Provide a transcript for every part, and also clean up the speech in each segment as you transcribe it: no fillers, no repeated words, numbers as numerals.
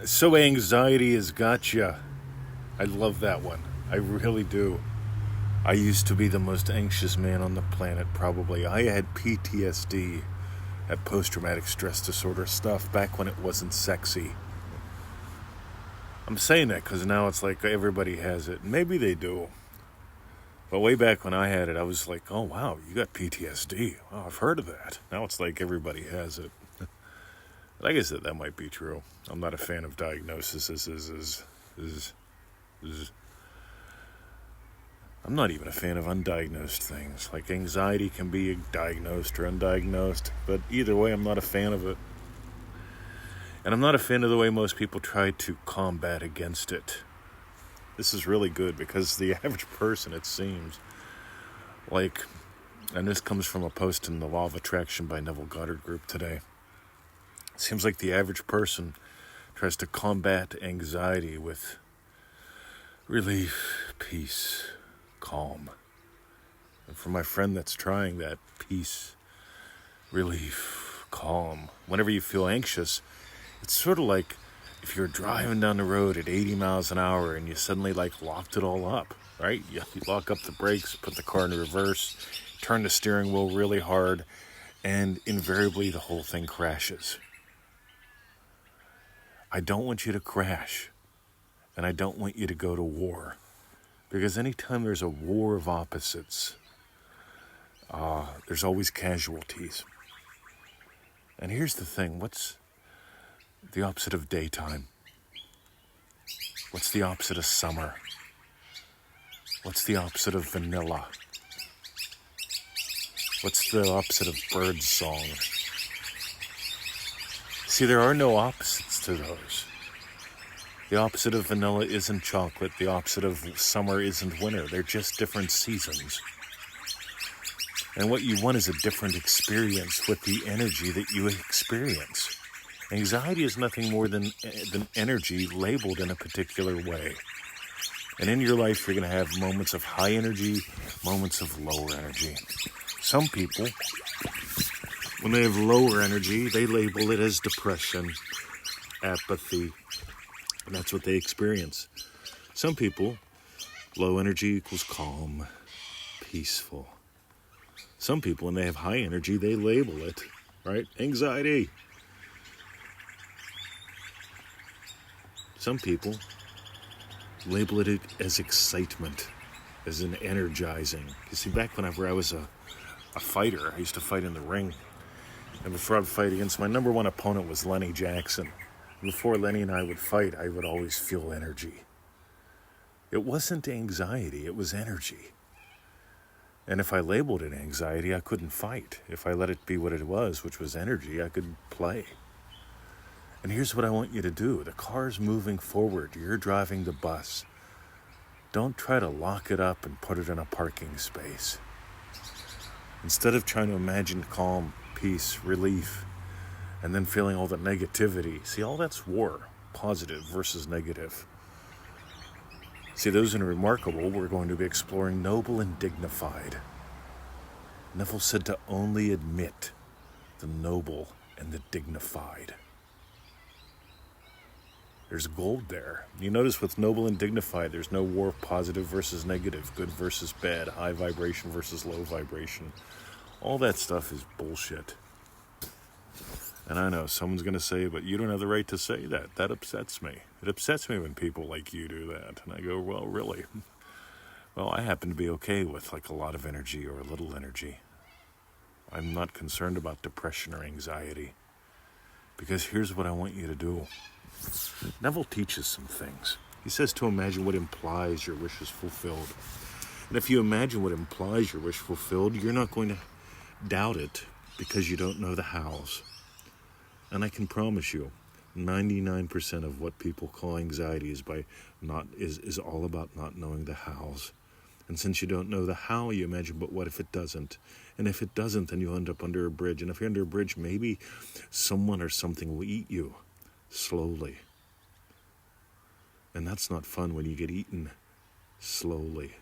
So anxiety has got you. I love that one. I really do. I used to be the most anxious man on the planet, probably. I had PTSD, that post-traumatic stress disorder stuff, back when it wasn't sexy. I'm saying that because now it's like everybody has it. Maybe they do. But way back when I had it, I was like, oh, wow, you got PTSD. Oh, I've heard of that. Now it's like everybody has it. Like I said, that might be true. I'm not a fan of diagnoses. I'm not even a fan of undiagnosed things. Like anxiety can be diagnosed or undiagnosed, but either way, I'm not a fan of it. And I'm not a fan of the way most people try to combat against it. This is really good because the average person, it seems, like, and this comes from a post in the Law of Attraction by Neville Goddard group today. It seems like the average person tries to combat anxiety with relief, peace, calm. And for my friend that's trying that, peace, relief, calm, whenever you feel anxious, it's sort of like if you're driving down the road at 80 miles an hour and you suddenly locked it all up, right? You lock up the brakes, put the car in reverse, turn the steering wheel really hard, and invariably the whole thing crashes. I don't want you to crash, and I don't want you to go to war, because anytime there's a war of opposites, there's always casualties. And here's the thing, what's the opposite of daytime? What's the opposite of summer? What's the opposite of vanilla? What's the opposite of bird song? See, there are no opposites to those. The opposite of vanilla isn't chocolate. The opposite of summer isn't winter. They're just different seasons. And what you want is a different experience with the energy that you experience. Anxiety is nothing more than energy labeled in a particular way. And in your life, you're going to have moments of high energy, moments of lower energy. Some people, when they have lower energy, they label it as depression, apathy, and that's what they experience. Some people, low energy equals calm, peaceful. Some people, when they have high energy, they label it, right? Anxiety. Some people label it as excitement, as an energizing. You see, back whenever I was a fighter, I used to fight in the ring. And before I'd fight against, my number one opponent was Lenny Jackson. Before Lenny and I would fight, I would always feel energy. It wasn't anxiety, it was energy. And if I labeled it anxiety, I couldn't fight. If I let it be what it was, which was energy, I could play. And here's what I want you to do. The car's moving forward. You're driving the bus. Don't try to lock it up and put it in a parking space. Instead of trying to imagine calm, peace, relief, and then feeling all the negativity. See, all that's war, positive versus negative. See, those in Remarkable, we're going to be exploring noble and dignified. Neville said to only admit the noble and the dignified. There's gold there. You notice with noble and dignified, there's no war of positive versus negative, good versus bad, high vibration versus low vibration. All that stuff is bullshit. And I know someone's going to say, but you don't have the right to say that. That upsets me. It upsets me when people like you do that. And I go, well, really? Well, I happen to be okay with a lot of energy or a little energy. I'm not concerned about depression or anxiety. Because here's what I want you to do. Neville teaches some things. He says to imagine what implies your wish is fulfilled. And if you imagine what implies your wish fulfilled, you're not going to doubt it because you don't know the hows. And I can promise you, 99% of what people call anxiety is all about not knowing the hows. And since you don't know the how, you imagine, but what if it doesn't? And if it doesn't, then you'll end up under a bridge. And if you're under a bridge, maybe someone or something will eat you slowly. And that's not fun when you get eaten slowly.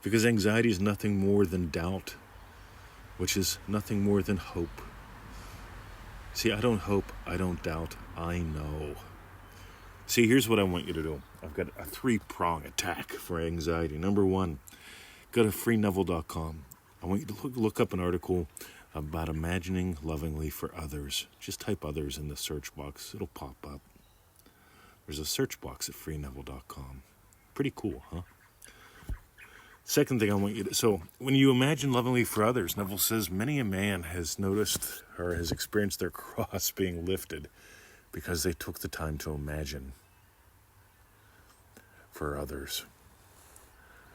Because anxiety is nothing more than doubt, which is nothing more than hope. See, I don't hope, I don't doubt, I know. See, here's what I want you to do. I've got a 3-prong attack for anxiety. Number 1, go to freeneville.com. I want you to look up an article about imagining lovingly for others. Just type others in the search box. It'll pop up. There's a search box at freeneville.com. Pretty cool, huh? Second thing I want you to... So, when you imagine lovingly for others, Neville says, many a man has noticed or has experienced their cross being lifted because they took the time to imagine for others.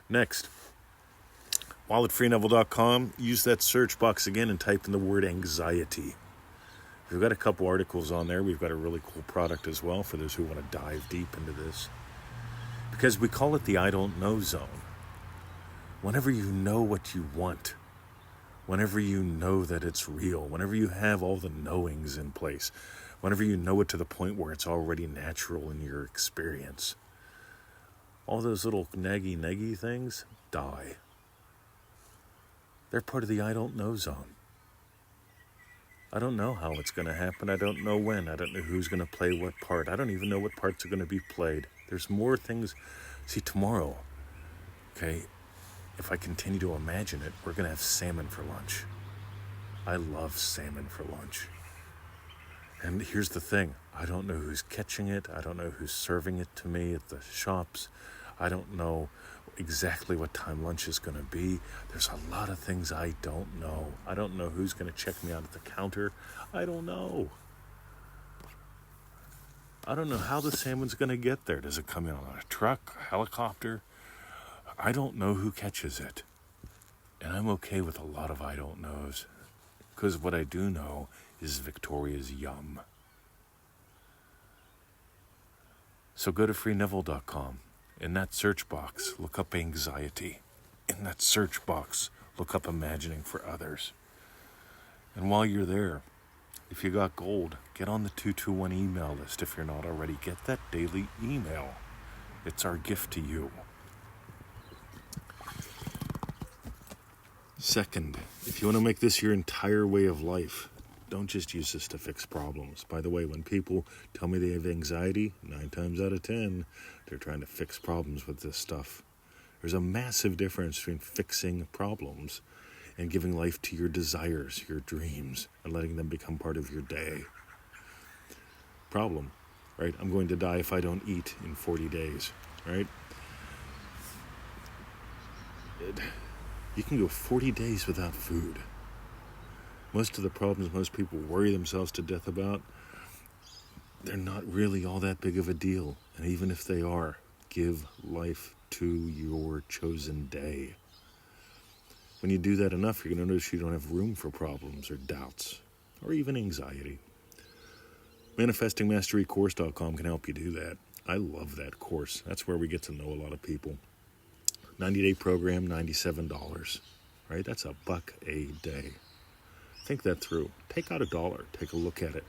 Next, while at freeneville.com, use that search box again and type in the word anxiety. We've got a couple articles on there. We've got a really cool product as well for those who want to dive deep into this. Because we call it the I don't know zone. Whenever you know what you want, whenever you know that it's real, whenever you have all the knowings in place, whenever you know it to the point where it's already natural in your experience, all those little naggy things die. They're part of the I don't know zone. I don't know how it's going to happen. I don't know when. I don't know who's going to play what part. I don't even know what parts are going to be played. There's more things. See, tomorrow, okay, if I continue to imagine it, we're going to have salmon for lunch. I love salmon for lunch. And here's the thing. I don't know who's catching it. I don't know who's serving it to me at the shops. I don't know exactly what time lunch is going to be. There's a lot of things I don't know. I don't know who's going to check me out at the counter. I don't know. I don't know how the salmon's going to get there. Does it come in on a truck, a helicopter? I don't know who catches it. And I'm okay with a lot of I don't knows. Because what I do know is Victoria's yum. So go to freeneville.com. In that search box, look up anxiety. In that search box, look up imagining for others. And while you're there, if you got gold, get on the 221 email list if you're not already. Get that daily email. It's our gift to you. Second, if you want to make this your entire way of life, don't just use this to fix problems. By the way, when people tell me they have anxiety, 9 times out of 10, they're trying to fix problems with this stuff. There's a massive difference between fixing problems and giving life to your desires, your dreams, and letting them become part of your day. Problem, right? I'm going to die if I don't eat in 40 days, right? You can go 40 days without food. Most of the problems most people worry themselves to death about, they're not really all that big of a deal. And even if they are, give life to your chosen day. When you do that enough, you're going to notice you don't have room for problems or doubts or even anxiety. ManifestingMasteryCourse.com can help you do that. I love that course. That's where we get to know a lot of people. 90-day program, $97, right? That's $1 a day. Think that through. Take out $1. Take a look at it.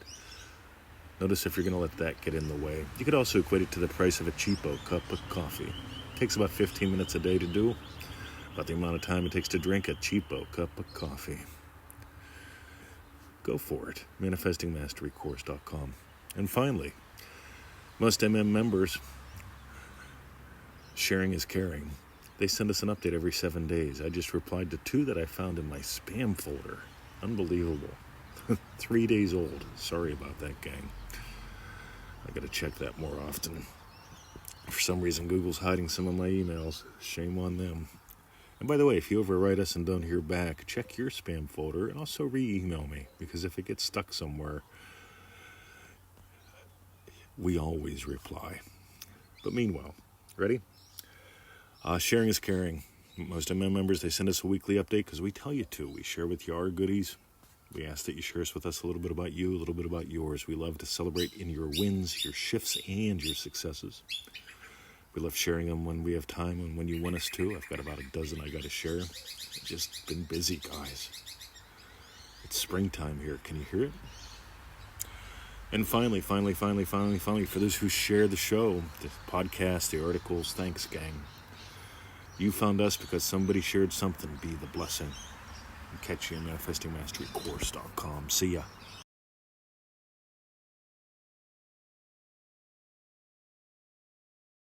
Notice if you're going to let that get in the way. You could also equate it to the price of a cheapo cup of coffee. It takes about 15 minutes a day to do, about the amount of time it takes to drink a cheapo cup of coffee. Go for it. ManifestingMasteryCourse.com. And finally, most members, sharing is caring. They send us an update every 7 days. I just replied to 2 that I found in my spam folder. Unbelievable. 3 days old. Sorry about that, gang. I gotta check that more often. For some reason, Google's hiding some of my emails. Shame on them. And by the way, if you ever write us and don't hear back, check your spam folder and also re-email me. Because if it gets stuck somewhere, we always reply. But meanwhile, ready? Sharing is caring. Most of my members, they send us a weekly update because we tell you to. We share with you our goodies. We ask that you share with us a little bit about you, a little bit about yours. We love to celebrate in your wins, your shifts, and your successes. We love sharing them when we have time and when you want us to. I've got about a dozen I got to share. I've just been busy, guys. It's springtime here. Can you hear it? And finally, for those who share the show, the podcast, the articles, thanks, gang. You found us because somebody shared something. Be the blessing. And catch you at ManifestingMasteryCourse.com. See ya.